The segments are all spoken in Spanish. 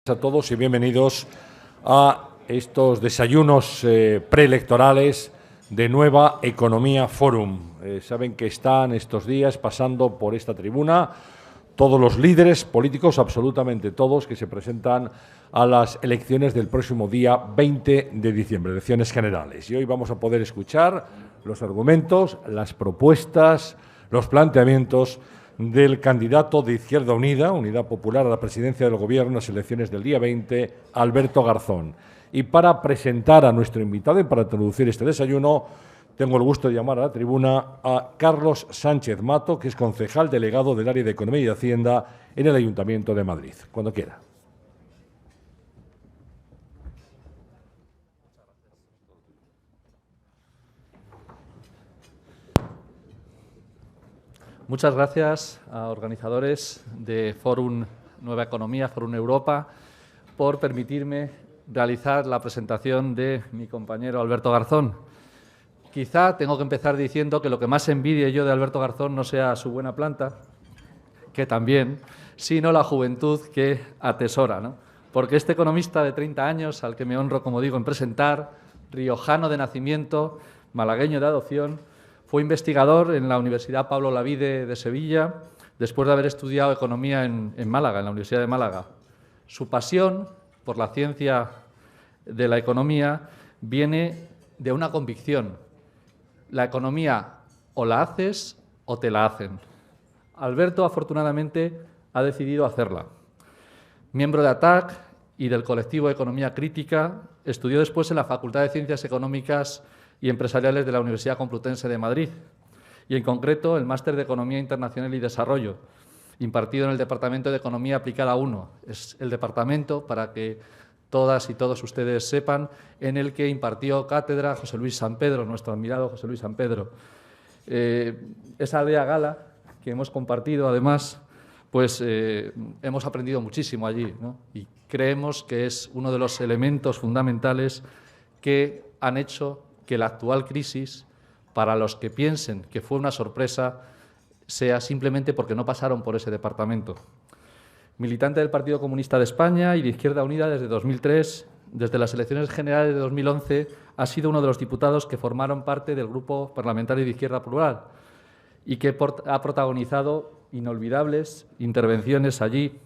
A todos y bienvenidos a estos desayunos preelectorales de Nueva Economía Forum. Saben que están estos días pasando por esta tribuna todos los líderes políticos, absolutamente todos, que se presentan a las elecciones del próximo día 20 de diciembre, elecciones generales. Y hoy vamos a poder escuchar los argumentos, las propuestas, los planteamientos del candidato de Izquierda Unida, Unidad Popular, a la presidencia del Gobierno en las elecciones del día 20, Alberto Garzón. Y para presentar a nuestro invitado y para introducir este desayuno, tengo el gusto de llamar a la tribuna a Carlos Sánchez Mato, que es concejal delegado del área de Economía y de Hacienda en el Ayuntamiento de Madrid. Cuando quiera. Muchas gracias a organizadores de Fórum Nueva Economía, Fórum Europa, por permitirme realizar la presentación de mi compañero Alberto Garzón. Quizá tengo que empezar diciendo que lo que más envidie yo de Alberto Garzón no sea su buena planta, que también, sino la juventud que atesora, ¿no? Porque este economista de 30 años, al que me honro, como digo, en presentar, riojano de nacimiento, malagueño de adopción, fue investigador en la Universidad Pablo Olavide de Sevilla, después de haber estudiado Economía en Málaga, en la Universidad de Málaga. Su pasión por la ciencia de la economía viene de una convicción. La economía o la haces o te la hacen. Alberto, afortunadamente, ha decidido hacerla. Miembro de ATAC y del colectivo de Economía Crítica, estudió después en la Facultad de Ciencias Económicas y Empresariales de la Universidad Complutense de Madrid, y en concreto el Máster de Economía Internacional y Desarrollo, impartido en el Departamento de Economía Aplicada 1. Es el departamento, para que todas y todos ustedes sepan, en el que impartió cátedra José Luis San Pedro, nuestro admirado José Luis San Pedro. Esa aldea gala que hemos compartido, además, pues hemos aprendido muchísimo allí, ¿no? Y creemos que es uno de los elementos fundamentales que han hecho que la actual crisis, para los que piensen que fue una sorpresa, sea simplemente porque no pasaron por ese departamento. Militante del Partido Comunista de España y de Izquierda Unida desde 2003, desde las elecciones generales de 2011, ha sido uno de los diputados que formaron parte del Grupo Parlamentario de Izquierda Plural y que ha protagonizado inolvidables intervenciones allí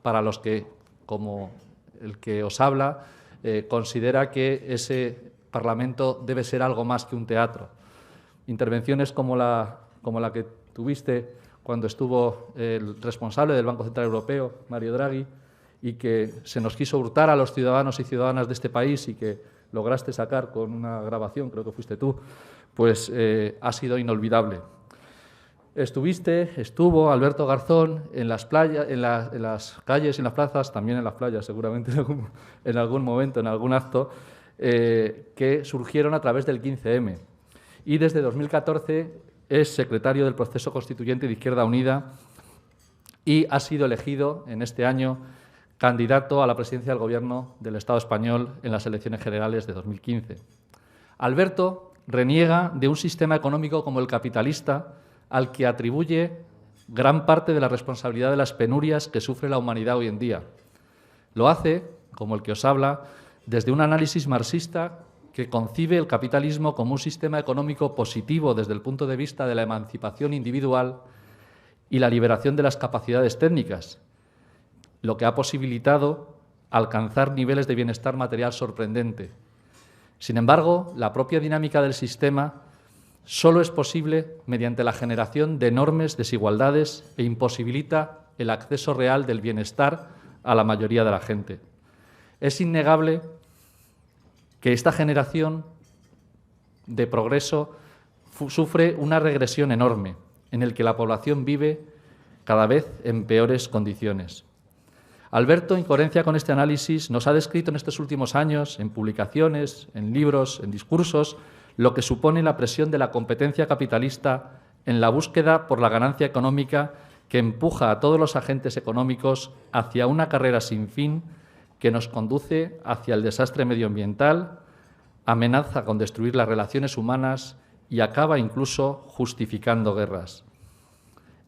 para los que, como el que os habla, considera que ese Parlamento debe ser algo más que un teatro. Intervenciones como la que tuviste cuando estuvo el responsable del Banco Central Europeo, Mario Draghi, y que se nos quiso hurtar a los ciudadanos y ciudadanas de este país y que lograste sacar con una grabación, creo que fuiste tú, pues ha sido inolvidable. Estuvo Alberto Garzón en las playas, en las calles y en las plazas, también en las playas seguramente en algún momento, en algún acto, que surgieron a través del 15M. Y desde 2014 es secretario del proceso constituyente de Izquierda Unida y ha sido elegido en este año candidato a la presidencia del Gobierno del Estado español en las elecciones generales de 2015. Alberto reniega de un sistema económico como el capitalista, al que atribuye gran parte de la responsabilidad de las penurias que sufre la humanidad hoy en día. Lo hace, como el que os habla, desde un análisis marxista que concibe el capitalismo como un sistema económico positivo desde el punto de vista de la emancipación individual y la liberación de las capacidades técnicas, lo que ha posibilitado alcanzar niveles de bienestar material sorprendente. Sin embargo, la propia dinámica del sistema solo es posible mediante la generación de enormes desigualdades e imposibilita el acceso real del bienestar a la mayoría de la gente. Es innegable que esta generación de progreso sufre una regresión enorme, en el que la población vive cada vez en peores condiciones. Alberto, en coherencia con este análisis, nos ha descrito en estos últimos años, en publicaciones, en libros, en discursos, lo que supone la presión de la competencia capitalista en la búsqueda por la ganancia económica que empuja a todos los agentes económicos hacia una carrera sin fin que nos conduce hacia el desastre medioambiental, amenaza con destruir las relaciones humanas y acaba incluso justificando guerras.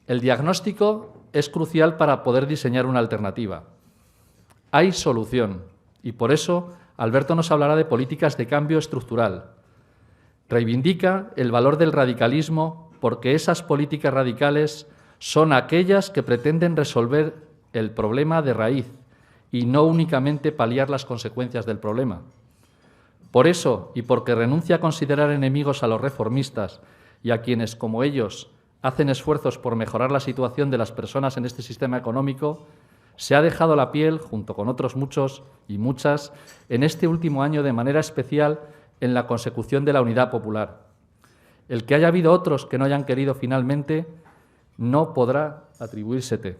El diagnóstico es crucial para poder diseñar una alternativa. Hay solución y por eso Alberto nos hablará de políticas de cambio estructural. Reivindica el valor del radicalismo porque esas políticas radicales son aquellas que pretenden resolver el problema de raíz y no únicamente paliar las consecuencias del problema. Por eso, y porque renuncia a considerar enemigos a los reformistas y a quienes, como ellos, hacen esfuerzos por mejorar la situación de las personas en este sistema económico, se ha dejado la piel, junto con otros muchos y muchas, en este último año de manera especial en la consecución de la unidad popular. El que haya habido otros que no hayan querido finalmente no podrá atribuírsete.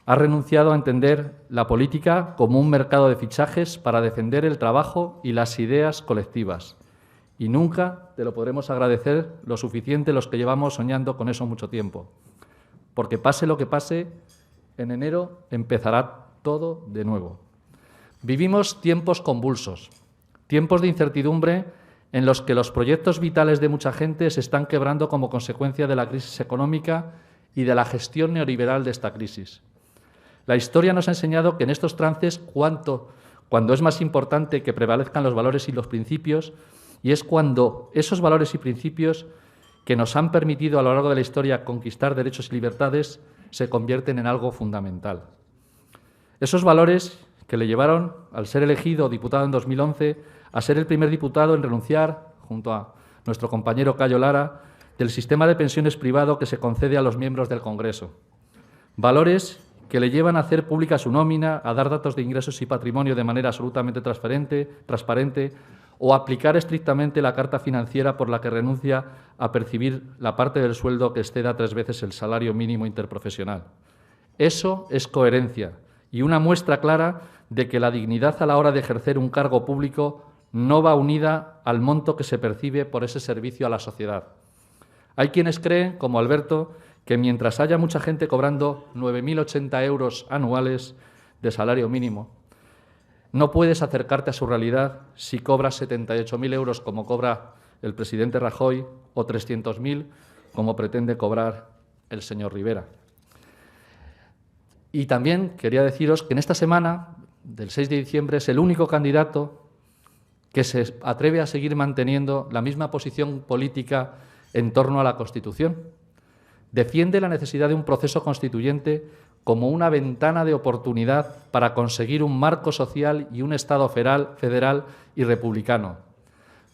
Ha renunciado a entender la política como un mercado de fichajes para defender el trabajo y las ideas colectivas. Y nunca te lo podremos agradecer lo suficiente los que llevamos soñando con eso mucho tiempo. Porque pase lo que pase, en enero empezará todo de nuevo. Vivimos tiempos convulsos, tiempos de incertidumbre en los que los proyectos vitales de mucha gente se están quebrando como consecuencia de la crisis económica y de la gestión neoliberal de esta crisis. La historia nos ha enseñado que en estos trances, cuando es más importante que prevalezcan los valores y los principios, y es cuando esos valores y principios que nos han permitido a lo largo de la historia conquistar derechos y libertades se convierten en algo fundamental. Esos valores que le llevaron, al ser elegido diputado en 2011, a ser el primer diputado en renunciar, junto a nuestro compañero Cayo Lara, del sistema de pensiones privado que se concede a los miembros del Congreso. Valores que le llevan a hacer pública su nómina, a dar datos de ingresos y patrimonio de manera absolutamente transparente, o aplicar estrictamente la carta financiera por la que renuncia a percibir la parte del sueldo que exceda 3 veces el salario mínimo interprofesional. Eso es coherencia y una muestra clara de que la dignidad a la hora de ejercer un cargo público no va unida al monto que se percibe por ese servicio a la sociedad. Hay quienes creen, como Alberto, que mientras haya mucha gente cobrando 9.080 euros anuales de salario mínimo, no puedes acercarte a su realidad si cobras 78.000 euros como cobra el presidente Rajoy o 300.000 como pretende cobrar el señor Rivera. Y también quería deciros que en esta semana, del 6 de diciembre, es el único candidato que se atreve a seguir manteniendo la misma posición política en torno a la Constitución. Defiende la necesidad de un proceso constituyente como una ventana de oportunidad para conseguir un marco social y un Estado federal y republicano.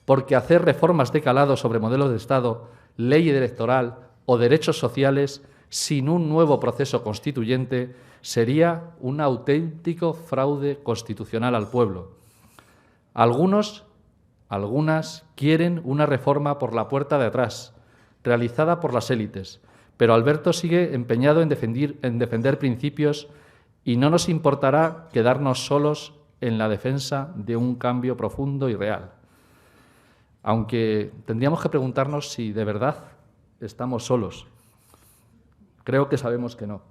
Porque hacer reformas de calado sobre modelos de Estado, ley electoral o derechos sociales sin un nuevo proceso constituyente sería un auténtico fraude constitucional al pueblo. Algunas quieren una reforma por la puerta de atrás, realizada por las élites, pero Alberto sigue empeñado en defender principios y no nos importará quedarnos solos en la defensa de un cambio profundo y real. Aunque tendríamos que preguntarnos si de verdad estamos solos. Creo que sabemos que no.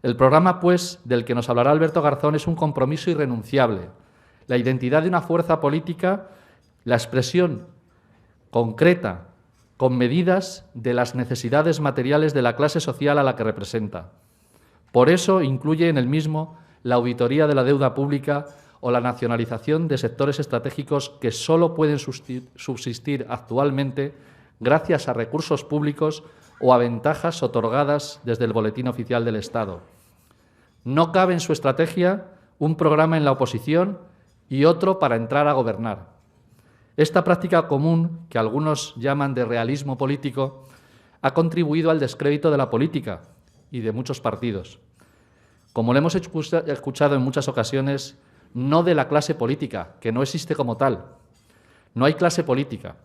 El programa, pues, del que nos hablará Alberto Garzón es un compromiso irrenunciable. La identidad de una fuerza política, la expresión concreta, con medidas de las necesidades materiales de la clase social a la que representa. Por eso incluye en el mismo la auditoría de la deuda pública o la nacionalización de sectores estratégicos que solo pueden subsistir actualmente gracias a recursos públicos o a ventajas otorgadas desde el Boletín Oficial del Estado. No cabe en su estrategia un programa en la oposición y otro para entrar a gobernar. Esta práctica común, que algunos llaman de realismo político, ha contribuido al descrédito de la política y de muchos partidos. Como lo hemos escuchado en muchas ocasiones, no de la clase política, que no existe como tal. No hay clase política,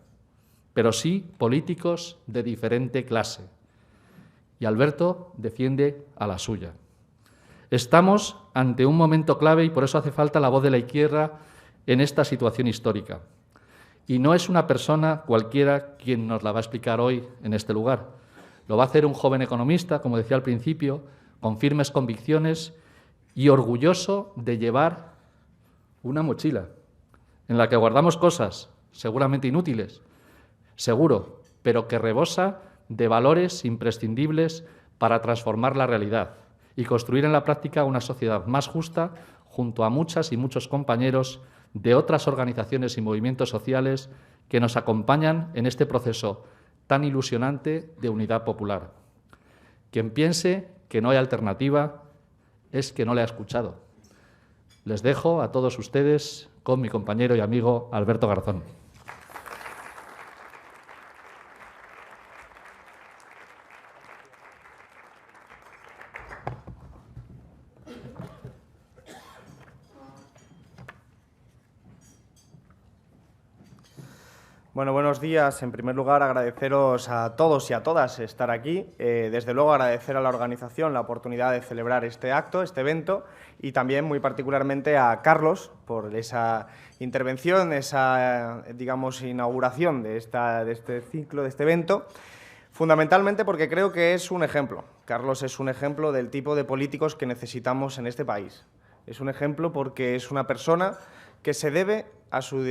pero sí políticos de diferente clase. Y Alberto defiende a la suya. Estamos ante un momento clave y por eso hace falta la voz de la izquierda en esta situación histórica. Y no es una persona cualquiera quien nos la va a explicar hoy en este lugar. Lo va a hacer un joven economista, como decía al principio, con firmes convicciones y orgulloso de llevar una mochila en la que guardamos cosas seguramente inútiles, seguro, pero que rebosa de valores imprescindibles para transformar la realidad y construir en la práctica una sociedad más justa, junto a muchas y muchos compañeros de otras organizaciones y movimientos sociales que nos acompañan en este proceso tan ilusionante de unidad popular. Quien piense que no hay alternativa es que no le ha escuchado. Les dejo a todos ustedes con mi compañero y amigo Alberto Garzón. Bueno, buenos días. En primer lugar, agradeceros a todos y a todas estar aquí. Desde luego, agradecer a la organización la oportunidad de celebrar este acto, este evento, y también muy particularmente a Carlos por esa intervención, esa, digamos, inauguración de este ciclo, de este evento, fundamentalmente porque creo que es un ejemplo. Carlos es un ejemplo del tipo de políticos que necesitamos en este país. Es un ejemplo porque es una persona que se debe a sus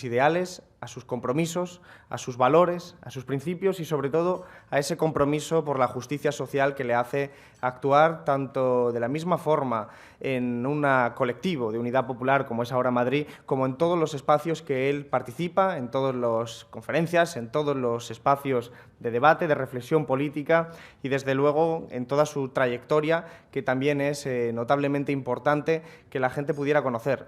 ideales, a sus compromisos, a sus valores, a sus principios y, sobre todo, a ese compromiso por la justicia social que le hace actuar tanto de la misma forma en un colectivo de unidad popular como es ahora Madrid, como en todos los espacios que él participa, en todas las conferencias, en todos los espacios de debate, de reflexión política y, desde luego, en toda su trayectoria, que también es notablemente importante que la gente pudiera conocer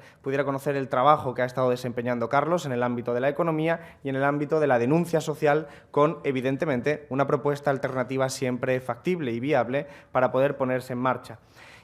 el trabajo que ha estado desempeñando Carlos en el ámbito de la economía y en el ámbito de la denuncia social con, evidentemente, una propuesta alternativa siempre factible y viable para poder ponerse en marcha.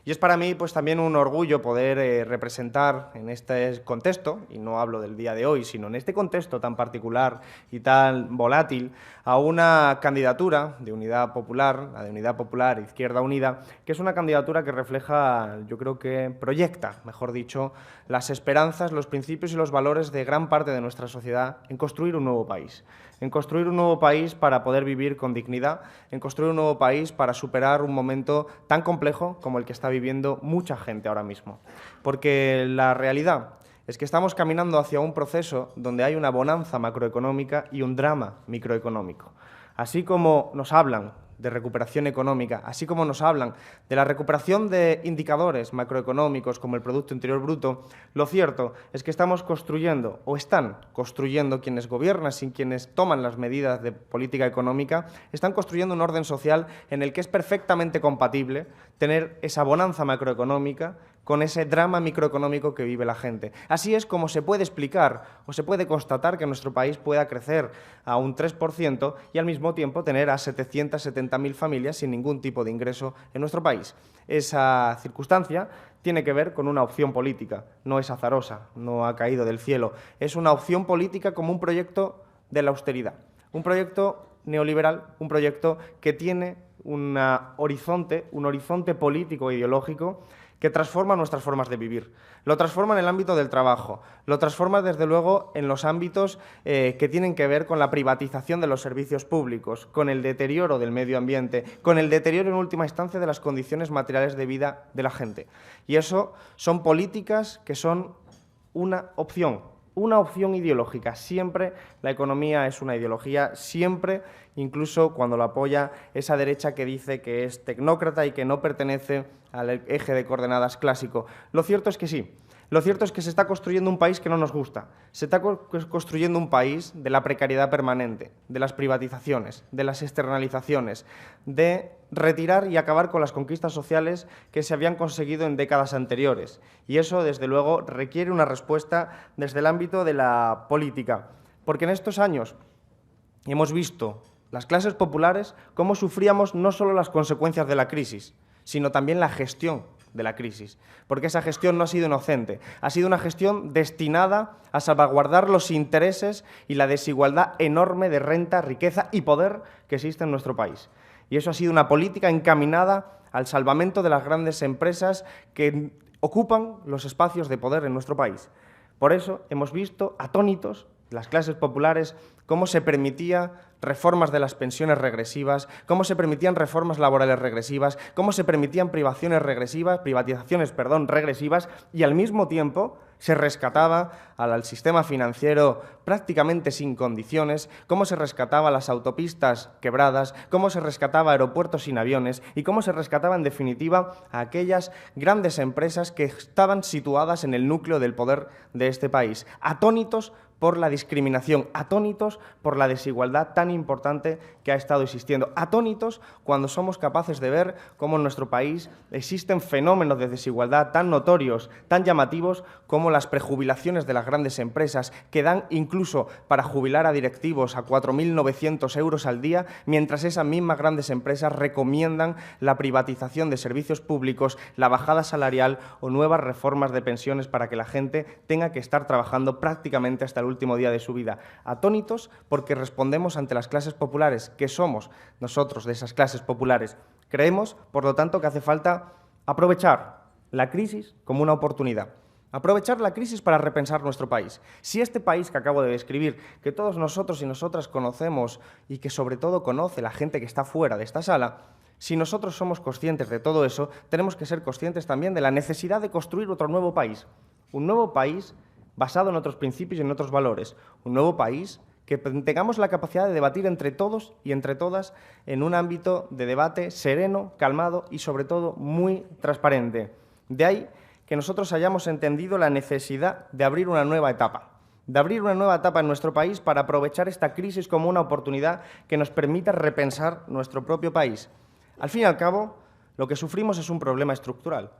Y es para mí pues también un orgullo poder representar en este contexto, y no hablo del día de hoy, sino en este contexto tan particular y tan volátil, a una candidatura de Unidad Popular, la de Unidad Popular Izquierda Unida, que es una candidatura que refleja, yo creo que proyecta, mejor dicho, las esperanzas, los principios y los valores de gran parte de nuestra sociedad en construir un nuevo país. En construir un nuevo país para poder vivir con dignidad, en construir un nuevo país para superar un momento tan complejo como el que está viviendo mucha gente ahora mismo. Porque la realidad es que estamos caminando hacia un proceso donde hay una bonanza macroeconómica y un drama microeconómico. Así como nos hablan de recuperación económica, así como nos hablan de la recuperación de indicadores macroeconómicos como el Producto Interior Bruto, lo cierto es que estamos construyendo, o están construyendo quienes gobiernan y quienes toman las medidas de política económica, están construyendo un orden social en el que es perfectamente compatible tener esa bonanza macroeconómica con ese drama microeconómico que vive la gente. Así es como se puede explicar o se puede constatar que nuestro país pueda crecer a un 3% y al mismo tiempo tener a 770.000 familias sin ningún tipo de ingreso en nuestro país. Esa circunstancia tiene que ver con una opción política, no es azarosa, no ha caído del cielo. Es una opción política como un proyecto de la austeridad, un proyecto neoliberal, un proyecto que tiene un horizonte político e ideológico que transforma nuestras formas de vivir. Lo transforma en el ámbito del trabajo, lo transforma, desde luego, en los ámbitos que tienen que ver con la privatización de los servicios públicos, con el deterioro del medio ambiente, con el deterioro, en última instancia, de las condiciones materiales de vida de la gente. Y eso son políticas que son una opción ideológica. Siempre la economía es una ideología, siempre, incluso cuando lo apoya esa derecha que dice que es tecnócrata y que no pertenece al eje de coordenadas clásico. Lo cierto es que sí. Lo cierto es que se está construyendo un país que no nos gusta. Se está construyendo un país de la precariedad permanente, de las privatizaciones, de las externalizaciones, de retirar y acabar con las conquistas sociales que se habían conseguido en décadas anteriores. Y eso, desde luego, requiere una respuesta desde el ámbito de la política. Porque en estos años hemos visto las clases populares cómo sufríamos no solo las consecuencias de la crisis, sino también la gestión de la crisis, porque esa gestión no ha sido inocente, ha sido una gestión destinada a salvaguardar los intereses y la desigualdad enorme de renta, riqueza y poder que existe en nuestro país. Y eso ha sido una política encaminada al salvamento de las grandes empresas que ocupan los espacios de poder en nuestro país. Por eso hemos visto atónitos las clases populares cómo se permitía reformas de las pensiones regresivas, cómo se permitían reformas laborales regresivas, cómo se permitían privatizaciones regresivas, y al mismo tiempo se rescataba al sistema financiero prácticamente sin condiciones, cómo se rescataba las autopistas quebradas, cómo se rescataba aeropuertos sin aviones y cómo se rescataba, en definitiva, a aquellas grandes empresas que estaban situadas en el núcleo del poder de este país, atónitos por la discriminación, atónitos por la desigualdad tan importante que ha estado existiendo, atónitos cuando somos capaces de ver cómo en nuestro país existen fenómenos de desigualdad tan notorios, tan llamativos como las prejubilaciones de las grandes empresas, que dan incluso para jubilar a directivos a 4.900 euros al día, mientras esas mismas grandes empresas recomiendan la privatización de servicios públicos, la bajada salarial o nuevas reformas de pensiones para que la gente tenga que estar trabajando prácticamente hasta el último día de su vida. Atónitos porque respondemos ante las clases populares, que somos nosotros de esas clases populares. Creemos, por lo tanto, que hace falta aprovechar la crisis como una oportunidad. Aprovechar la crisis para repensar nuestro país. Si este país que acabo de describir, que todos nosotros y nosotras conocemos y que sobre todo conoce la gente que está fuera de esta sala, si nosotros somos conscientes de todo eso, tenemos que ser conscientes también de la necesidad de construir otro nuevo país. Un nuevo país basado en otros principios y en otros valores. Un nuevo país que tengamos la capacidad de debatir entre todos y entre todas en un ámbito de debate sereno, calmado y, sobre todo, muy transparente. De ahí que nosotros hayamos entendido la necesidad de abrir una nueva etapa. En nuestro país para aprovechar esta crisis como una oportunidad que nos permita repensar nuestro propio país. Al fin y al cabo, lo que sufrimos es un problema estructural.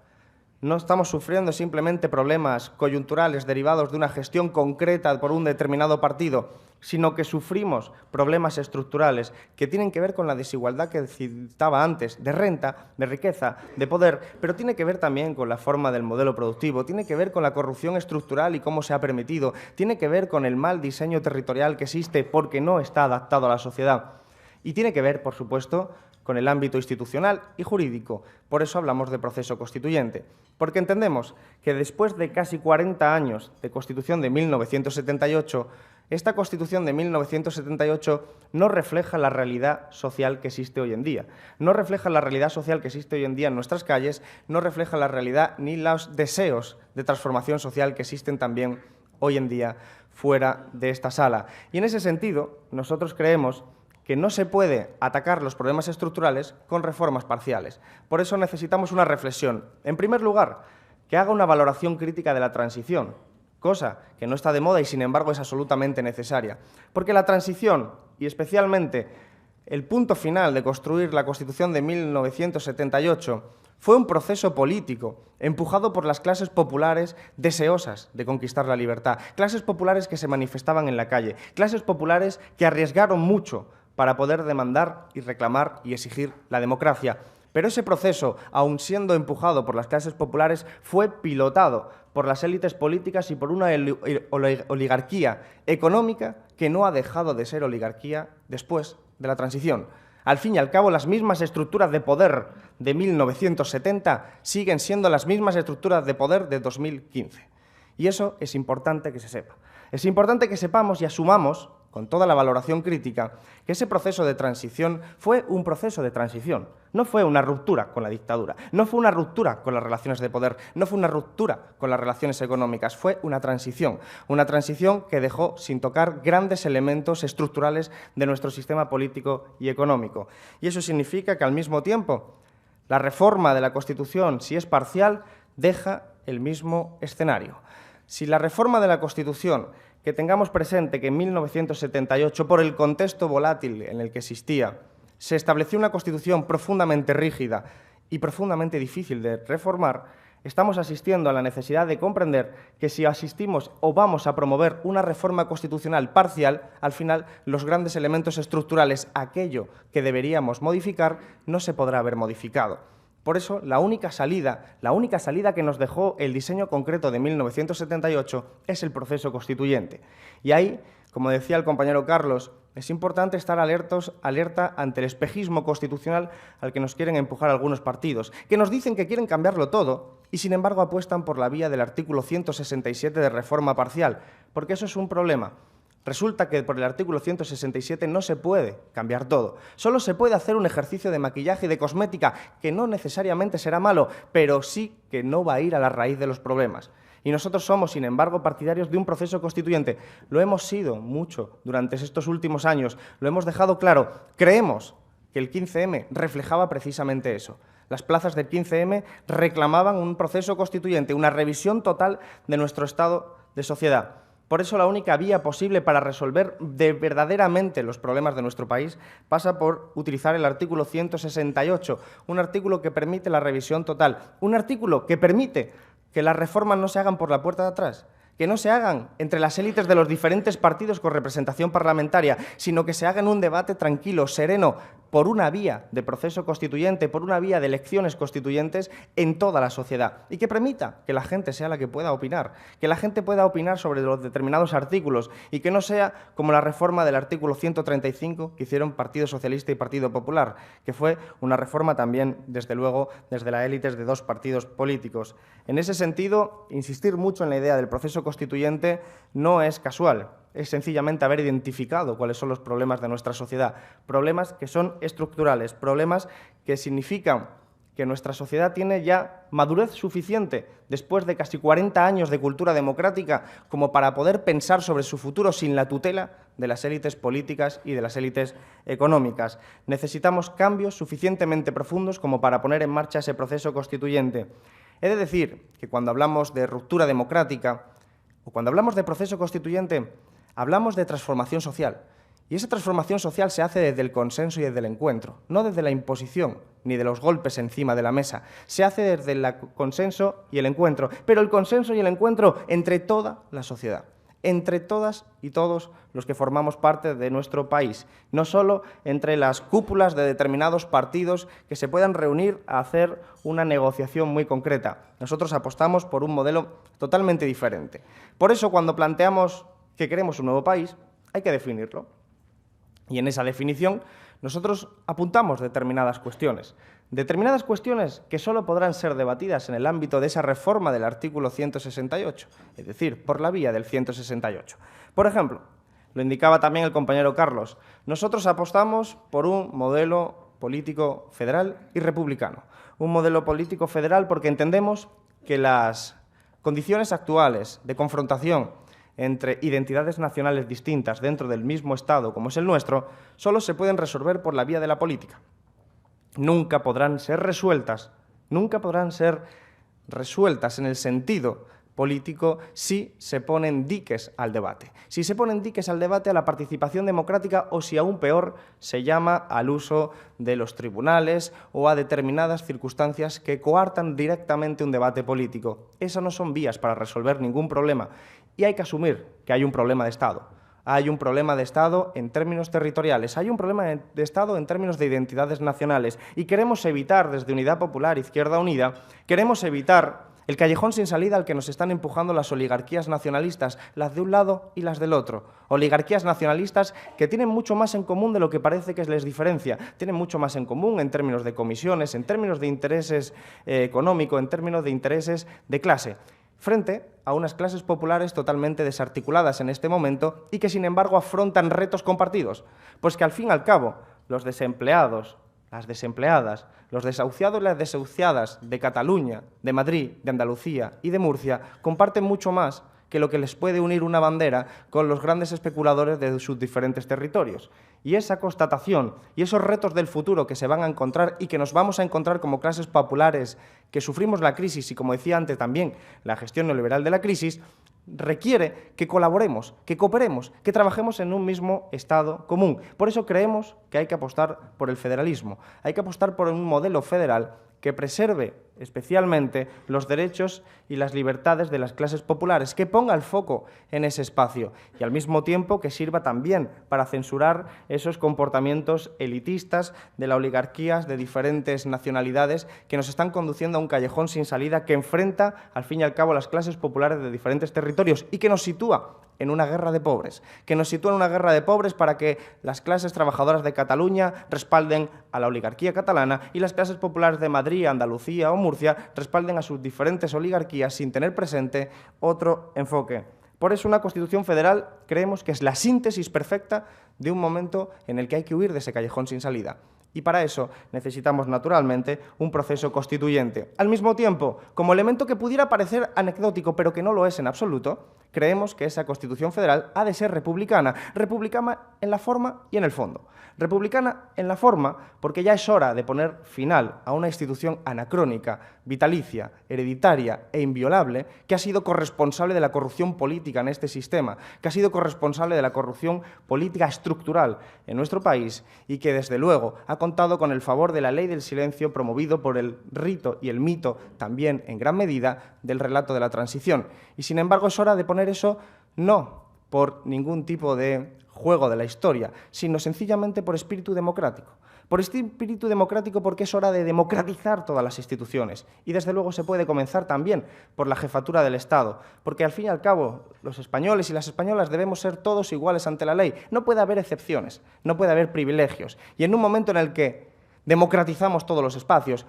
No estamos sufriendo simplemente problemas coyunturales derivados de una gestión concreta por un determinado partido, sino que sufrimos problemas estructurales que tienen que ver con la desigualdad que citaba antes, de renta, de riqueza, de poder, pero tiene que ver también con la forma del modelo productivo, tiene que ver con la corrupción estructural y cómo se ha permitido, tiene que ver con el mal diseño territorial que existe porque no está adaptado a la sociedad y tiene que ver, por supuesto, con el ámbito institucional y jurídico. Por eso hablamos de proceso constituyente, porque entendemos que después de casi 40 años de Constitución de 1978, esta Constitución de 1978 no refleja la realidad social que existe hoy en día. No refleja la realidad social que existe hoy en día en nuestras calles, no refleja la realidad ni los deseos de transformación social que existen también hoy en día fuera de esta sala. Y en ese sentido, nosotros creemos que no se puede atacar los problemas estructurales con reformas parciales. Por eso necesitamos una reflexión. En primer lugar, que haga una valoración crítica de la transición, cosa que no está de moda y, sin embargo, es absolutamente necesaria. Porque la transición, y especialmente el punto final de construir la Constitución de 1978, fue un proceso político empujado por las clases populares deseosas de conquistar la libertad, clases populares que se manifestaban en la calle, clases populares que arriesgaron mucho para poder demandar y reclamar y exigir la democracia. Pero ese proceso, aun siendo empujado por las clases populares, fue pilotado por las élites políticas y por una oligarquía económica que no ha dejado de ser oligarquía después de la transición. Al fin y al cabo, las mismas estructuras de poder de 1970 siguen siendo las mismas estructuras de poder de 2015. Y eso es importante que se sepa. Es importante que sepamos y asumamos, con toda la valoración crítica, que ese proceso de transición fue un proceso de transición. No fue una ruptura con la dictadura, no fue una ruptura con las relaciones de poder, no fue una ruptura con las relaciones económicas, fue una transición que dejó sin tocar grandes elementos estructurales de nuestro sistema político y económico. Y eso significa que, al mismo tiempo, la reforma de la Constitución, si es parcial, deja el mismo escenario. Si la reforma de la Constitución, que tengamos presente que en 1978, por el contexto volátil en el que existía, se estableció una Constitución profundamente rígida y profundamente difícil de reformar, estamos asistiendo a la necesidad de comprender que si asistimos o vamos a promover una reforma constitucional parcial, al final los grandes elementos estructurales, aquello que deberíamos modificar, no se podrá haber modificado. Por eso, la única salida que nos dejó el diseño concreto de 1978 es el proceso constituyente. Y ahí, como decía el compañero Carlos, es importante estar alerta ante el espejismo constitucional al que nos quieren empujar algunos partidos, que nos dicen que quieren cambiarlo todo y, sin embargo, apuestan por la vía del artículo 167 de reforma parcial, porque eso es un problema. Resulta que por el artículo 167 no se puede cambiar todo. Solo se puede hacer un ejercicio de maquillaje y de cosmética, que no necesariamente será malo, pero sí que no va a ir a la raíz de los problemas. Y nosotros somos, sin embargo, partidarios de un proceso constituyente. Lo hemos sido mucho durante estos últimos años, lo hemos dejado claro. Creemos que el 15M reflejaba precisamente eso. Las plazas del 15M reclamaban un proceso constituyente, una revisión total de nuestro estado de sociedad. Por eso la única vía posible para resolver verdaderamente los problemas de nuestro país pasa por utilizar el artículo 168, un artículo que permite la revisión total, un artículo que permite que las reformas no se hagan por la puerta de atrás, que no se hagan entre las élites de los diferentes partidos con representación parlamentaria, sino que se haga en un debate tranquilo, sereno, por una vía de proceso constituyente, por una vía de elecciones constituyentes en toda la sociedad y que permita que la gente sea la que pueda opinar, que la gente pueda opinar sobre los determinados artículos y que no sea como la reforma del artículo 135 que hicieron Partido Socialista y Partido Popular, que fue una reforma también, desde luego, desde las élites de dos partidos políticos. En ese sentido, insistir mucho en la idea del proceso constituyente no es casual. Es sencillamente haber identificado cuáles son los problemas de nuestra sociedad, problemas que son estructurales, problemas que significan que nuestra sociedad tiene ya madurez suficiente, después de casi 40 años de cultura democrática, como para poder pensar sobre su futuro sin la tutela de las élites políticas y de las élites económicas. Necesitamos cambios suficientemente profundos como para poner en marcha ese proceso constituyente. He de decir que cuando hablamos de ruptura democrática o cuando hablamos de proceso constituyente, hablamos de transformación social, y esa transformación social se hace desde el consenso y desde el encuentro, no desde la imposición ni de los golpes encima de la mesa. Se hace desde el consenso y el encuentro, pero el consenso y el encuentro entre toda la sociedad, entre todas y todos los que formamos parte de nuestro país, no solo entre las cúpulas de determinados partidos que se puedan reunir a hacer una negociación muy concreta. Nosotros apostamos por un modelo totalmente diferente. Por eso, cuando planteamos que queremos un nuevo país, hay que definirlo. Y en esa definición nosotros apuntamos determinadas cuestiones que solo podrán ser debatidas en el ámbito de esa reforma del artículo 168, es decir, por la vía del 168. Por ejemplo, lo indicaba también el compañero Carlos, nosotros apostamos por un modelo político federal y republicano. Un modelo político federal porque entendemos que las condiciones actuales de confrontación entre identidades nacionales distintas dentro del mismo Estado, como es el nuestro, solo se pueden resolver por la vía de la política. Nunca podrán ser resueltas en el sentido político si se ponen diques al debate. Si se ponen diques al debate, a la participación democrática, o si aún peor, se llama al uso de los tribunales o a determinadas circunstancias que coartan directamente un debate político. Esas no son vías para resolver ningún problema. Y hay que asumir que hay un problema de Estado. Hay un problema de Estado en términos territoriales, hay un problema de Estado en términos de identidades nacionales. Y queremos evitar, desde Unidad Popular, Izquierda Unida, queremos evitar el callejón sin salida al que nos están empujando las oligarquías nacionalistas, las de un lado y las del otro. Oligarquías nacionalistas que tienen mucho más en común de lo que parece que les diferencia. Tienen mucho más en común en términos de comisiones, en términos de intereses económicos, en términos de intereses de clase, frente a unas clases populares totalmente desarticuladas en este momento y que, sin embargo, afrontan retos compartidos. Pues que, al fin y al cabo, los desempleados, las desempleadas, los desahuciados y las desahuciadas de Cataluña, de Madrid, de Andalucía y de Murcia comparten mucho más que lo que les puede unir una bandera con los grandes especuladores de sus diferentes territorios. Y esa constatación y esos retos del futuro que se van a encontrar y que nos vamos a encontrar como clases populares que sufrimos la crisis y, como decía antes también, la gestión neoliberal de la crisis, requiere que colaboremos, que cooperemos, que trabajemos en un mismo Estado común. Por eso creemos que hay que apostar por el federalismo, hay que apostar por un modelo federal que preserve especialmente los derechos y las libertades de las clases populares, que ponga el foco en ese espacio y al mismo tiempo que sirva también para censurar esos comportamientos elitistas de las oligarquías de diferentes nacionalidades que nos están conduciendo a un callejón sin salida que enfrenta al fin y al cabo a las clases populares de diferentes territorios y que nos sitúa en una guerra de pobres, para que las clases trabajadoras de Cataluña respalden a la oligarquía catalana y las clases populares de Madrid, Andalucía o Murcia respalden a sus diferentes oligarquías sin tener presente otro enfoque. Por eso una Constitución federal creemos que es la síntesis perfecta de un momento en el que hay que huir de ese callejón sin salida. Y para eso necesitamos, naturalmente, un proceso constituyente. Al mismo tiempo, como elemento que pudiera parecer anecdótico, pero que no lo es en absoluto, creemos que esa Constitución federal ha de ser republicana, republicana en la forma y en el fondo. Republicana en la forma porque ya es hora de poner final a una institución anacrónica, vitalicia, hereditaria e inviolable que ha sido corresponsable de la corrupción política en este sistema, que ha sido corresponsable de la corrupción política estructural en nuestro país y que, desde luego, ha contado con el favor de la ley del silencio promovido por el rito y el mito, también en gran medida, del relato de la transición. Y, sin embargo, es hora de poner eso no por ningún tipo de juego de la historia, sino sencillamente por espíritu democrático. Por espíritu democrático porque es hora de democratizar todas las instituciones y, desde luego, se puede comenzar también por la jefatura del Estado, porque, al fin y al cabo, los españoles y las españolas debemos ser todos iguales ante la ley. No puede haber excepciones, no puede haber privilegios. Y en un momento en el que democratizamos todos los espacios,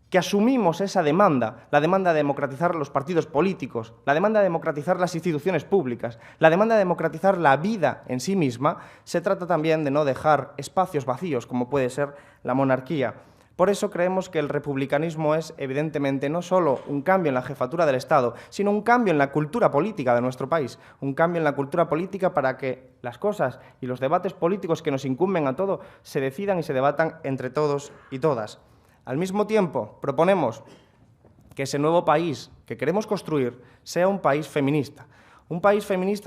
que asumimos esa demanda, la demanda de democratizar los partidos políticos, la demanda de democratizar las instituciones públicas, la demanda de democratizar la vida en sí misma, se trata también de no dejar espacios vacíos, como puede ser la monarquía. Por eso creemos que el republicanismo es, evidentemente, no solo un cambio en la jefatura del Estado, sino un cambio en la cultura política de nuestro país, un cambio en la cultura política para que las cosas y los debates políticos que nos incumben a todos se decidan y se debatan entre todos y todas. Al mismo tiempo, proponemos que ese nuevo país que queremos construir sea un país feminista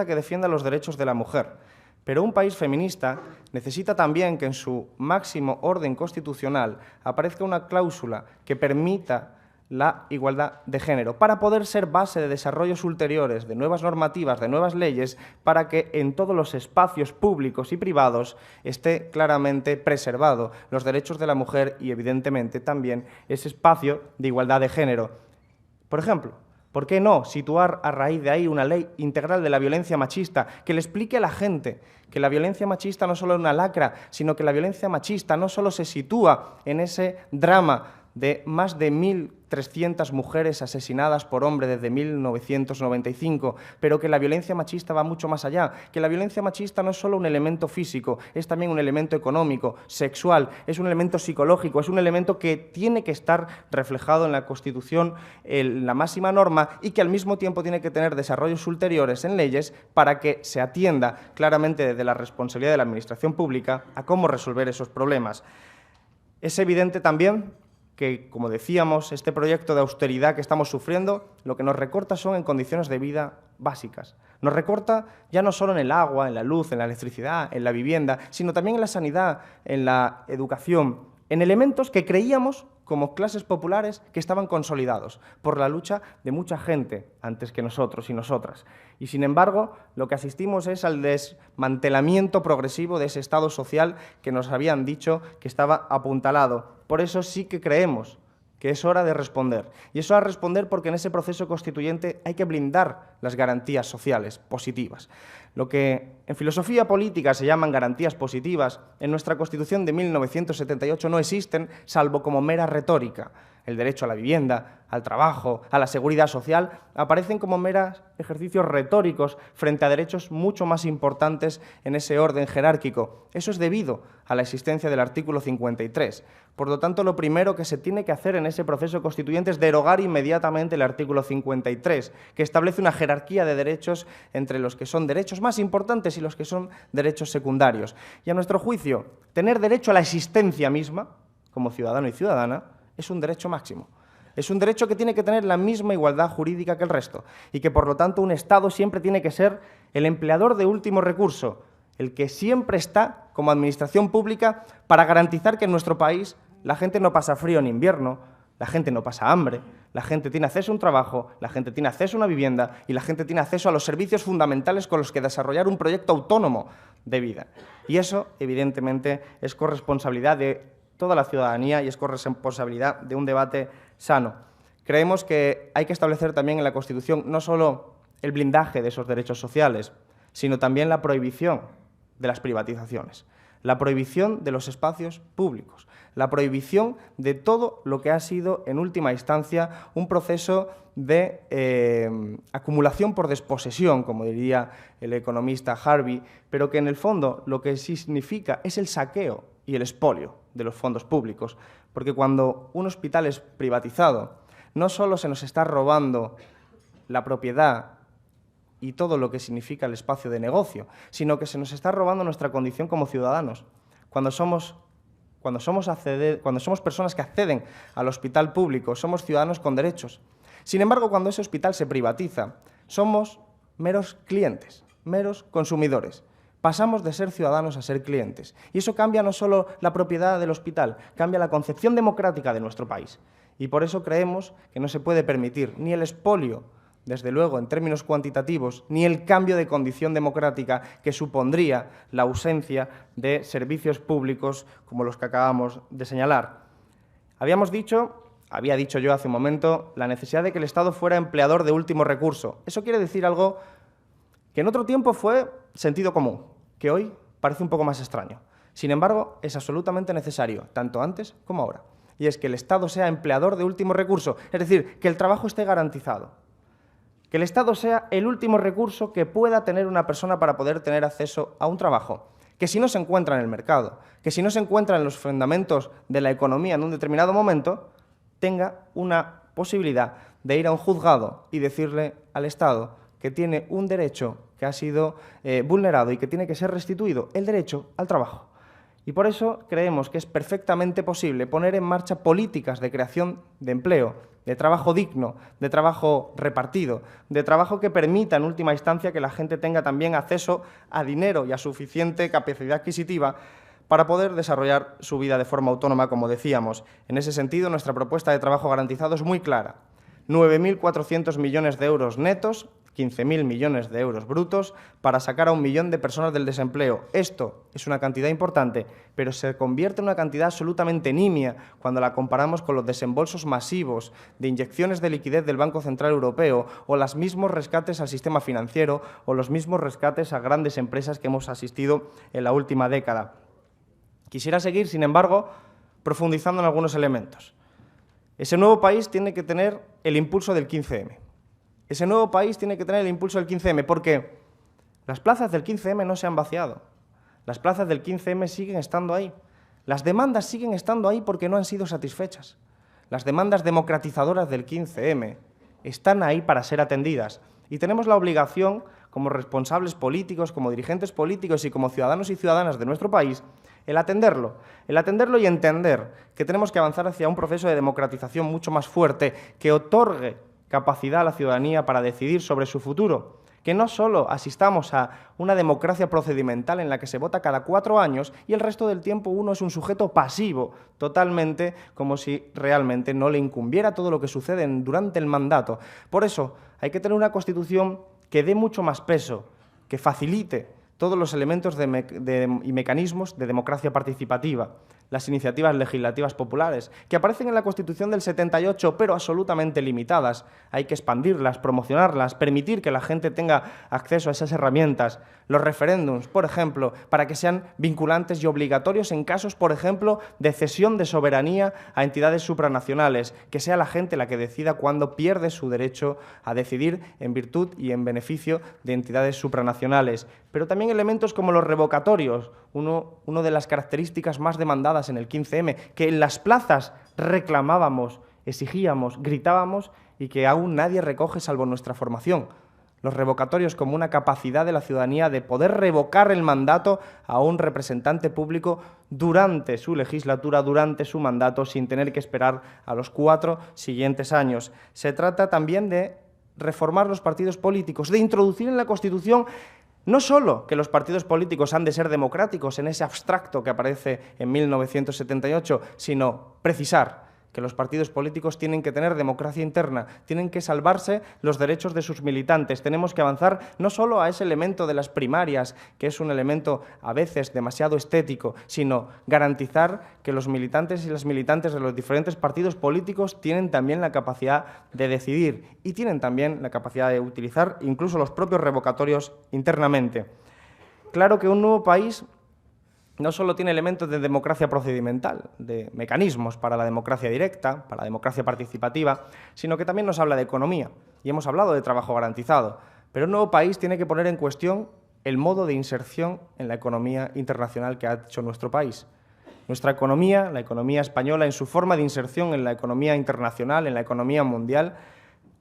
que defienda los derechos de la mujer. Pero un país feminista necesita también que en su máximo orden constitucional aparezca una cláusula que permita la igualdad de género, para poder ser base de desarrollos ulteriores, de nuevas normativas, de nuevas leyes, para que en todos los espacios públicos y privados esté claramente preservado los derechos de la mujer y, evidentemente, también ese espacio de igualdad de género. Por ejemplo, ¿por qué no situar a raíz de ahí una ley integral de la violencia machista que le explique a la gente que la violencia machista no solo es una lacra, sino que la violencia machista no solo se sitúa en ese drama de más de 1.300 mujeres asesinadas por hombre desde 1995, pero que la violencia machista va mucho más allá, que la violencia machista no es solo un elemento físico, es también un elemento económico, sexual, es un elemento psicológico, es un elemento que tiene que estar reflejado en la Constitución, en la máxima norma, y que al mismo tiempo tiene que tener desarrollos ulteriores en leyes para que se atienda claramente desde la responsabilidad de la Administración pública a cómo resolver esos problemas. Es evidente también que, como decíamos, este proyecto de austeridad que estamos sufriendo, lo que nos recorta son en condiciones de vida básicas. Nos recorta ya no solo en el agua, en la luz, en la electricidad, en la vivienda, sino también en la sanidad, en la educación, en elementos que creíamos como clases populares que estaban consolidados por la lucha de mucha gente antes que nosotros y nosotras. Y, sin embargo, lo que asistimos es al desmantelamiento progresivo de ese Estado social que nos habían dicho que estaba apuntalado. Por eso sí que creemos que es hora de responder. Y es hora de responder porque en ese proceso constituyente hay que blindar las garantías sociales positivas. Lo que en filosofía política se llaman garantías positivas, en nuestra Constitución de 1978 no existen, salvo como mera retórica. El derecho a la vivienda, al trabajo, a la seguridad social, aparecen como meros ejercicios retóricos frente a derechos mucho más importantes en ese orden jerárquico. Eso es debido a la existencia del artículo 53. Por lo tanto, lo primero que se tiene que hacer en ese proceso constituyente es derogar inmediatamente el artículo 53, que establece una jerarquía de derechos entre los que son derechos más importantes y los que son derechos secundarios. Y, a nuestro juicio, tener derecho a la existencia misma, como ciudadano y ciudadana, es un derecho máximo. Es un derecho que tiene que tener la misma igualdad jurídica que el resto y que, por lo tanto, un Estado siempre tiene que ser el empleador de último recurso, el que siempre está como administración pública para garantizar que en nuestro país la gente no pasa frío en invierno, la gente no pasa hambre, la gente tiene acceso a un trabajo, la gente tiene acceso a una vivienda y la gente tiene acceso a los servicios fundamentales con los que desarrollar un proyecto autónomo de vida. Y eso, evidentemente, es corresponsabilidad de toda la ciudadanía y es corresponsabilidad de un debate sano. Creemos que hay que establecer también en la Constitución no solo el blindaje de esos derechos sociales, sino también la prohibición de las privatizaciones. la prohibición de los espacios públicos, la prohibición de todo lo que ha sido, en última instancia, un proceso de acumulación por desposesión, como diría el economista Harvey, pero que en el fondo lo que sí significa es el saqueo y el expolio de los fondos públicos, porque cuando un hospital es privatizado, no solo se nos está robando la propiedad y todo lo que significa el espacio de negocio, sino que se nos está robando nuestra condición como ciudadanos. Cuando somos personas que acceden al hospital público, somos ciudadanos con derechos. Sin embargo, cuando ese hospital se privatiza, somos meros clientes, meros consumidores. Pasamos de ser ciudadanos a ser clientes. Y eso cambia no solo la propiedad del hospital, cambia la concepción democrática de nuestro país. Y por eso creemos que no se puede permitir ni el expolio, desde luego, en términos cuantitativos, ni el cambio de condición democrática que supondría la ausencia de servicios públicos como los que acabamos de señalar. Había dicho yo hace un momento, la necesidad de que el Estado fuera empleador de último recurso. Eso quiere decir algo que en otro tiempo fue sentido común, que hoy parece un poco más extraño. Sin embargo, es absolutamente necesario, tanto antes como ahora. Y es que el Estado sea empleador de último recurso, es decir, que el trabajo esté garantizado. Que el Estado sea el último recurso que pueda tener una persona para poder tener acceso a un trabajo. Que si no se encuentra en el mercado, que si no se encuentra en los fundamentos de la economía en un determinado momento, tenga una posibilidad de ir a un juzgado y decirle al Estado que tiene un derecho que ha sido vulnerado y que tiene que ser restituido, el derecho al trabajo. Y por eso creemos que es perfectamente posible poner en marcha políticas de creación de empleo, de trabajo digno, de trabajo repartido, de trabajo que permita en última instancia que la gente tenga también acceso a dinero y a suficiente capacidad adquisitiva para poder desarrollar su vida de forma autónoma, como decíamos. En ese sentido, nuestra propuesta de trabajo garantizado es muy clara. 9.400 millones de euros netos, 15.000 millones de euros brutos, para sacar a 1 millón de personas del desempleo. Esto es una cantidad importante, pero se convierte en una cantidad absolutamente nimia cuando la comparamos con los desembolsos masivos de inyecciones de liquidez del Banco Central Europeo o los mismos rescates al sistema financiero o los mismos rescates a grandes empresas que hemos asistido en la última década. Quisiera seguir, sin embargo, profundizando en algunos elementos. Ese nuevo país tiene que tener el impulso del 15M. Ese nuevo país tiene que tener el impulso del 15M porque las plazas del 15M no se han vaciado. Las plazas del 15M siguen estando ahí. Las demandas siguen estando ahí porque no han sido satisfechas. Las demandas democratizadoras del 15M están ahí para ser atendidas. Y tenemos la obligación, como responsables políticos, como dirigentes políticos y como ciudadanos y ciudadanas de nuestro país, el atenderlo y entender que tenemos que avanzar hacia un proceso de democratización mucho más fuerte que otorgue capacidad a la ciudadanía para decidir sobre su futuro, que no solo asistamos a una democracia procedimental en la que se vota cada 4 años y el resto del tiempo uno es un sujeto pasivo, totalmente como si realmente no le incumbiera todo lo que sucede durante el mandato. Por eso hay que tener una Constitución que dé mucho más peso, que facilite todos los elementos y mecanismos de democracia participativa, las iniciativas legislativas populares, que aparecen en la Constitución del 78, pero absolutamente limitadas. Hay que expandirlas, promocionarlas, permitir que la gente tenga acceso a esas herramientas. Los referéndums, por ejemplo, para que sean vinculantes y obligatorios en casos, por ejemplo, de cesión de soberanía a entidades supranacionales, que sea la gente la que decida cuándo pierde su derecho a decidir en virtud y en beneficio de entidades supranacionales. Pero también elementos como los revocatorios, una de las características más demandadas en el 15M, que en las plazas reclamábamos, exigíamos, gritábamos y que aún nadie recoge salvo nuestra formación. Los revocatorios como una capacidad de la ciudadanía de poder revocar el mandato a un representante público durante su legislatura, durante su mandato, sin tener que esperar a los 4 siguientes años. Se trata también de reformar los partidos políticos, de introducir en la Constitución no solo que los partidos políticos han de ser democráticos en ese abstracto que aparece en 1978, sino precisar que los partidos políticos tienen que tener democracia interna, tienen que salvarse los derechos de sus militantes. Tenemos que avanzar no solo a ese elemento de las primarias, que es un elemento a veces demasiado estético, sino garantizar que los militantes y las militantes de los diferentes partidos políticos tienen también la capacidad de decidir y tienen también la capacidad de utilizar incluso los propios revocatorios internamente. Claro que un nuevo país no solo tiene elementos de democracia procedimental, de mecanismos para la democracia directa, para la democracia participativa, sino que también nos habla de economía. Y hemos hablado de trabajo garantizado. Pero un nuevo país tiene que poner en cuestión el modo de inserción en la economía internacional que ha hecho nuestro país. Nuestra economía, la economía española, en su forma de inserción en la economía internacional, en la economía mundial,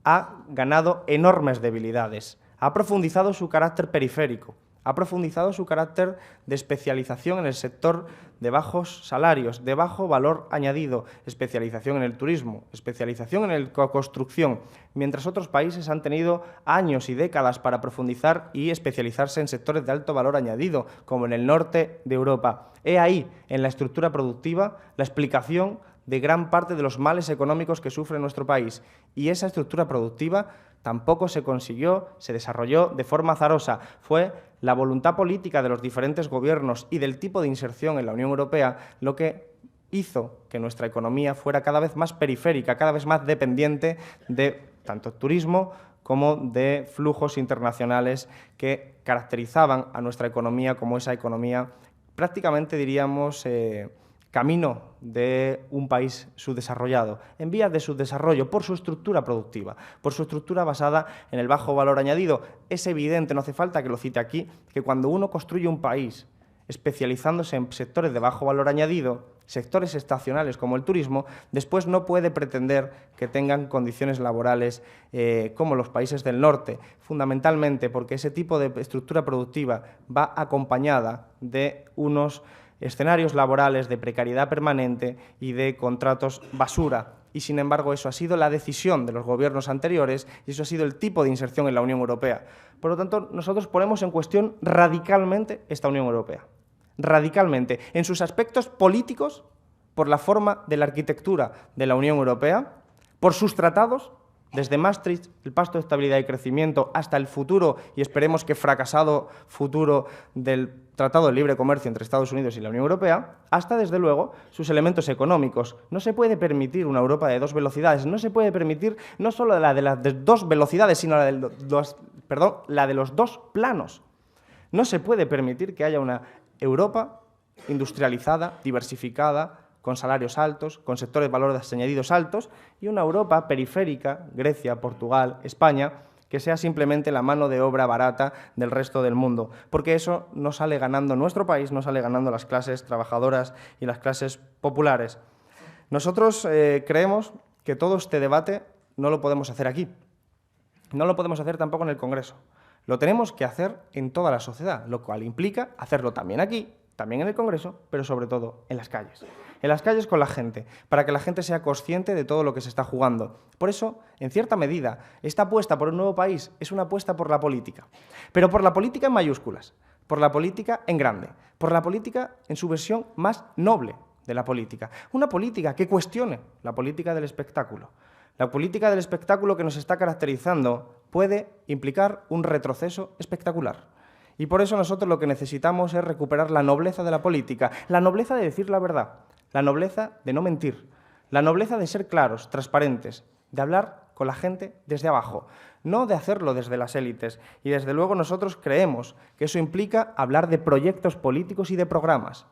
ha ganado enormes debilidades. Ha profundizado su carácter periférico. Ha profundizado su carácter de especialización en el sector de bajos salarios, de bajo valor añadido, especialización en el turismo, especialización en la construcción, mientras otros países han tenido años y décadas para profundizar y especializarse en sectores de alto valor añadido, como en el norte de Europa. He ahí, en la estructura productiva, la explicación de gran parte de los males económicos que sufre nuestro país. Y esa estructura productiva tampoco se consiguió, se desarrolló de forma azarosa. Fue la voluntad política de los diferentes gobiernos y del tipo de inserción en la Unión Europea lo que hizo que nuestra economía fuera cada vez más periférica, cada vez más dependiente de tanto turismo como de flujos internacionales que caracterizaban a nuestra economía como esa economía prácticamente, diríamos, camino de un país subdesarrollado, en vías de subdesarrollo por su estructura productiva, por su estructura basada en el bajo valor añadido. Es evidente, no hace falta que lo cite aquí, que cuando uno construye un país especializándose en sectores de bajo valor añadido, sectores estacionales como el turismo, después no puede pretender que tengan condiciones laborales como los países del norte, fundamentalmente porque ese tipo de estructura productiva va acompañada de unos escenarios laborales de precariedad permanente y de contratos basura. Y, sin embargo, eso ha sido la decisión de los gobiernos anteriores y eso ha sido el tipo de inserción en la Unión Europea. Por lo tanto, nosotros ponemos en cuestión radicalmente esta Unión Europea. Radicalmente. En sus aspectos políticos, por la forma de la arquitectura de la Unión Europea, por sus tratados, desde Maastricht, el Pacto de Estabilidad y Crecimiento, hasta el futuro, y esperemos que fracasado futuro del Tratado de Libre Comercio entre Estados Unidos y la Unión Europea, hasta, desde luego, sus elementos económicos. No se puede permitir una Europa de dos velocidades, no se puede permitir no solo la de las dos velocidades, sino la de los dos planos. No se puede permitir que haya una Europa industrializada, diversificada, con salarios altos, con sectores de valores añadidos altos, y una Europa periférica, Grecia, Portugal, España, que sea simplemente la mano de obra barata del resto del mundo, porque eso no sale ganando nuestro país, no sale ganando las clases trabajadoras y las clases populares. Nosotros creemos que todo este debate no lo podemos hacer aquí, no lo podemos hacer tampoco en el Congreso, lo tenemos que hacer en toda la sociedad, lo cual implica hacerlo también aquí, también en el Congreso, pero sobre todo en las calles. En las calles con la gente, para que la gente sea consciente de todo lo que se está jugando. Por eso, en cierta medida, esta apuesta por un nuevo país es una apuesta por la política. Pero por la política en mayúsculas, por la política en grande, por la política en su versión más noble de la política. Una política que cuestione la política del espectáculo. La política del espectáculo que nos está caracterizando puede implicar un retroceso espectacular. Y por eso nosotros lo que necesitamos es recuperar la nobleza de la política, la nobleza de decir la verdad, la nobleza de no mentir, la nobleza de ser claros, transparentes, de hablar con la gente desde abajo, no de hacerlo desde las élites. Y desde luego nosotros creemos que eso implica hablar de proyectos políticos y de programas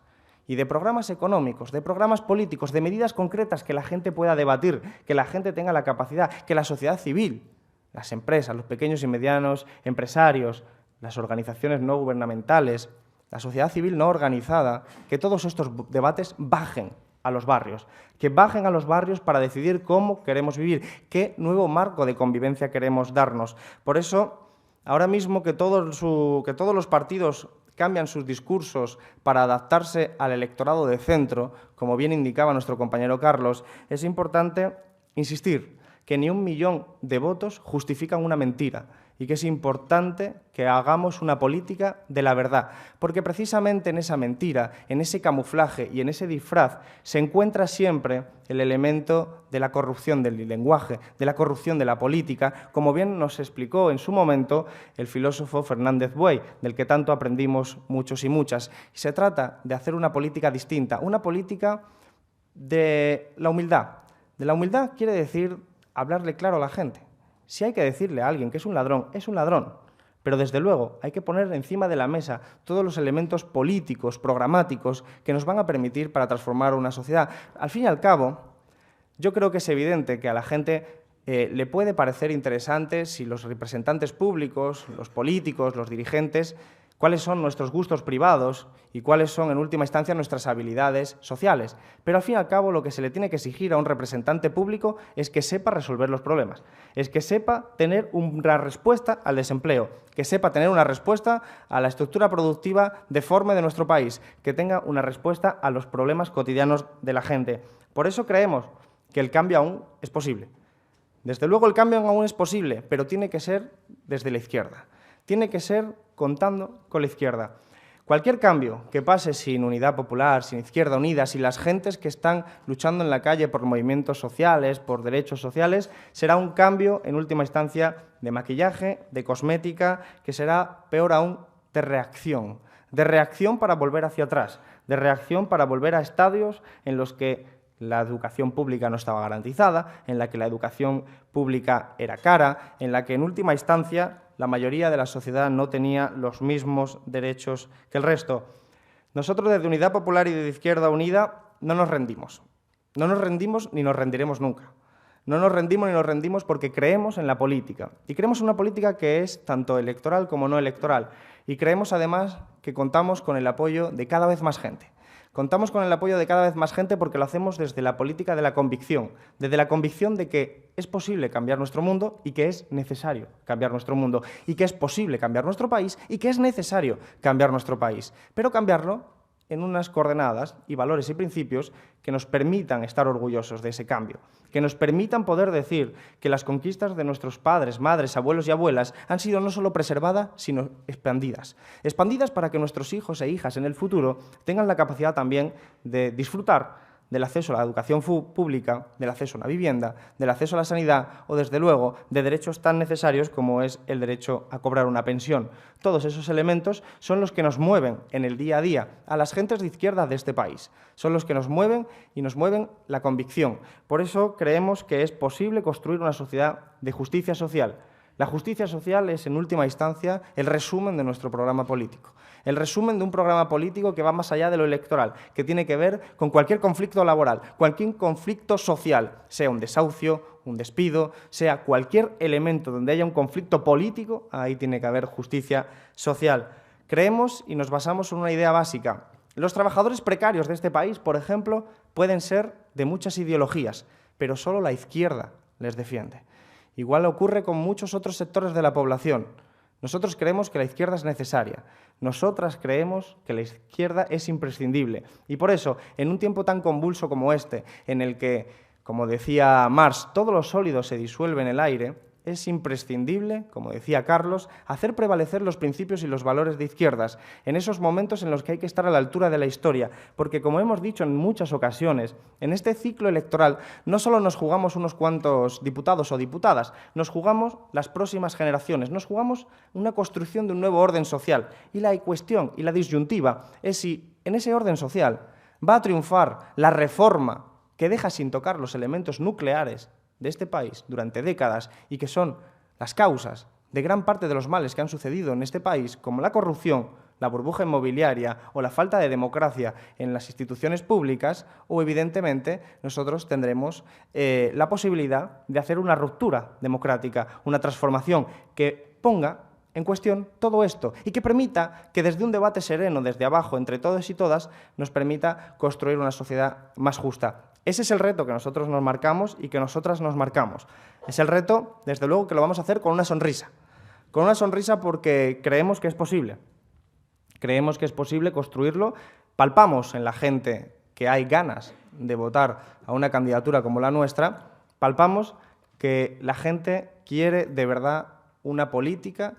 económicos, de programas políticos, de medidas concretas que la gente pueda debatir, que la gente tenga la capacidad, que la sociedad civil, las empresas, los pequeños y medianos empresarios, las organizaciones no gubernamentales, la sociedad civil no organizada, que todos estos debates bajen a los barrios, que bajen a los barrios para decidir cómo queremos vivir, qué nuevo marco de convivencia queremos darnos. Por eso, ahora mismo que todos los partidos cambian sus discursos para adaptarse al electorado de centro, como bien indicaba nuestro compañero Carlos, es importante insistir que ni 1 millón de votos justifican una mentira y que es importante que hagamos una política de la verdad, porque precisamente en esa mentira, en ese camuflaje y en ese disfraz se encuentra siempre el elemento de la corrupción del lenguaje, de la corrupción de la política, como bien nos explicó en su momento el filósofo Fernández Buey, del que tanto aprendimos muchos y muchas. Se trata de hacer una política distinta, una política de la humildad. De la humildad quiere decir hablarle claro a la gente. Si hay que decirle a alguien que es un ladrón, es un ladrón. Pero, desde luego, hay que poner encima de la mesa todos los elementos políticos, programáticos, que nos van a permitir para transformar una sociedad. Al fin y al cabo, yo creo que es evidente que a la gente le puede parecer interesante si los representantes públicos, los políticos, los dirigentes, cuáles son nuestros gustos privados y cuáles son, en última instancia, nuestras habilidades sociales. Pero, al fin y al cabo, lo que se le tiene que exigir a un representante público es que sepa resolver los problemas, es que sepa tener una respuesta al desempleo, que sepa tener una respuesta a la estructura productiva deforme de nuestro país, que tenga una respuesta a los problemas cotidianos de la gente. Por eso creemos que el cambio aún es posible. Desde luego, el cambio aún es posible, pero tiene que ser desde la izquierda. Tiene que ser contando con la izquierda. Cualquier cambio que pase sin unidad popular, sin Izquierda Unida, sin las gentes que están luchando en la calle por movimientos sociales, por derechos sociales, será un cambio, en última instancia, de maquillaje, de cosmética, que será, peor aún, de reacción para volver hacia atrás, de reacción para volver a estadios en los que la educación pública no estaba garantizada, en la que la educación pública era cara, en la que, en última instancia, la mayoría de la sociedad no tenía los mismos derechos que el resto. Nosotros, desde Unidad Popular y desde Izquierda Unida, no nos rendimos. No nos rendimos ni nos rendiremos nunca. No nos rendimos ni nos rendimos porque creemos en la política. Y creemos en una política que es tanto electoral como no electoral. Y creemos, además, que contamos con el apoyo de cada vez más gente. Contamos con el apoyo de cada vez más gente porque lo hacemos desde la política de la convicción, desde la convicción de que es posible cambiar nuestro mundo y que es necesario cambiar nuestro mundo, y que es posible cambiar nuestro país y que es necesario cambiar nuestro país, pero cambiarlo en unas coordenadas y valores y principios que nos permitan estar orgullosos de ese cambio, que nos permitan poder decir que las conquistas de nuestros padres, madres, abuelos y abuelas han sido no solo preservadas, sino expandidas. Expandidas para que nuestros hijos e hijas en el futuro tengan la capacidad también de disfrutar del acceso a la educación pública, del acceso a una vivienda, del acceso a la sanidad o, desde luego, de derechos tan necesarios como es el derecho a cobrar una pensión. Todos esos elementos son los que nos mueven en el día a día a las gentes de izquierda de este país. Son los que nos mueven y nos mueven la convicción. Por eso creemos que es posible construir una sociedad de justicia social. La justicia social es, en última instancia, el resumen de nuestro programa político. El resumen de un programa político que va más allá de lo electoral, que tiene que ver con cualquier conflicto laboral, cualquier conflicto social, sea un desahucio, un despido, sea cualquier elemento donde haya un conflicto político, ahí tiene que haber justicia social. Creemos y nos basamos en una idea básica. Los trabajadores precarios de este país, por ejemplo, pueden ser de muchas ideologías, pero solo la izquierda les defiende. Igual ocurre con muchos otros sectores de la población. Nosotros creemos que la izquierda es necesaria. Nosotras creemos que la izquierda es imprescindible. Y por eso, en un tiempo tan convulso como este, en el que, como decía Marx, todo lo sólido se disuelve en el aire, es imprescindible, como decía Carlos, hacer prevalecer los principios y los valores de izquierdas en esos momentos en los que hay que estar a la altura de la historia, porque, como hemos dicho en muchas ocasiones, en este ciclo electoral no solo nos jugamos unos cuantos diputados o diputadas, nos jugamos las próximas generaciones, nos jugamos una construcción de un nuevo orden social, y la cuestión y la disyuntiva es si en ese orden social va a triunfar la reforma que deja sin tocar los elementos nucleares de este país durante décadas y que son las causas de gran parte de los males que han sucedido en este país, como la corrupción, la burbuja inmobiliaria o la falta de democracia en las instituciones públicas, o evidentemente nosotros tendremos la posibilidad de hacer una ruptura democrática, una transformación que ponga en cuestión todo esto y que permita que desde un debate sereno, desde abajo, entre todos y todas, nos permita construir una sociedad más justa. Ese es el reto que nosotros nos marcamos y que nosotras nos marcamos. Es el reto, desde luego, que lo vamos a hacer con una sonrisa. Con una sonrisa porque creemos que es posible. Creemos que es posible construirlo. Palpamos en la gente que hay ganas de votar a una candidatura como la nuestra. Palpamos que la gente quiere de verdad una política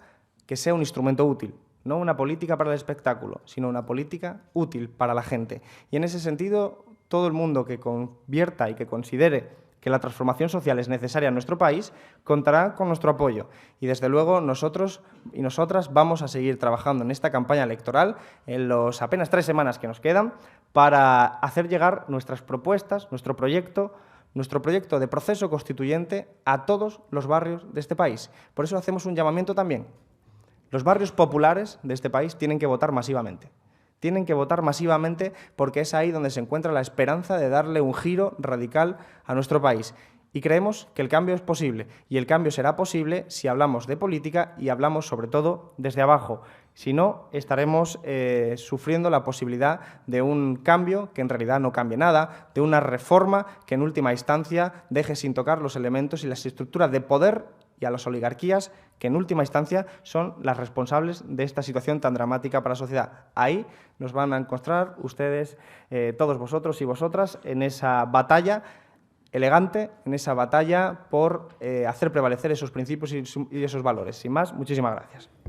que sea un instrumento útil. No una política para el espectáculo, sino una política útil para la gente. Y en ese sentido, todo el mundo que convierta y que considere que la transformación social es necesaria en nuestro país, contará con nuestro apoyo. Y desde luego nosotros y nosotras vamos a seguir trabajando en esta campaña electoral, en los apenas 3 semanas que nos quedan, para hacer llegar nuestras propuestas, nuestro proyecto de proceso constituyente a todos los barrios de este país. Por eso hacemos un llamamiento también. Los barrios populares de este país tienen que votar masivamente. Tienen que votar masivamente porque es ahí donde se encuentra la esperanza de darle un giro radical a nuestro país. Y creemos que el cambio es posible, y el cambio será posible si hablamos de política y hablamos sobre todo desde abajo. Si no, estaremos sufriendo la posibilidad de un cambio que en realidad no cambie nada, de una reforma que en última instancia deje sin tocar los elementos y las estructuras de poder y a las oligarquías que en última instancia son las responsables de esta situación tan dramática para la sociedad. Ahí nos van a encontrar ustedes, todos vosotros y vosotras, en esa batalla elegante, en esa batalla por hacer prevalecer esos principios y esos valores. Sin más, muchísimas gracias.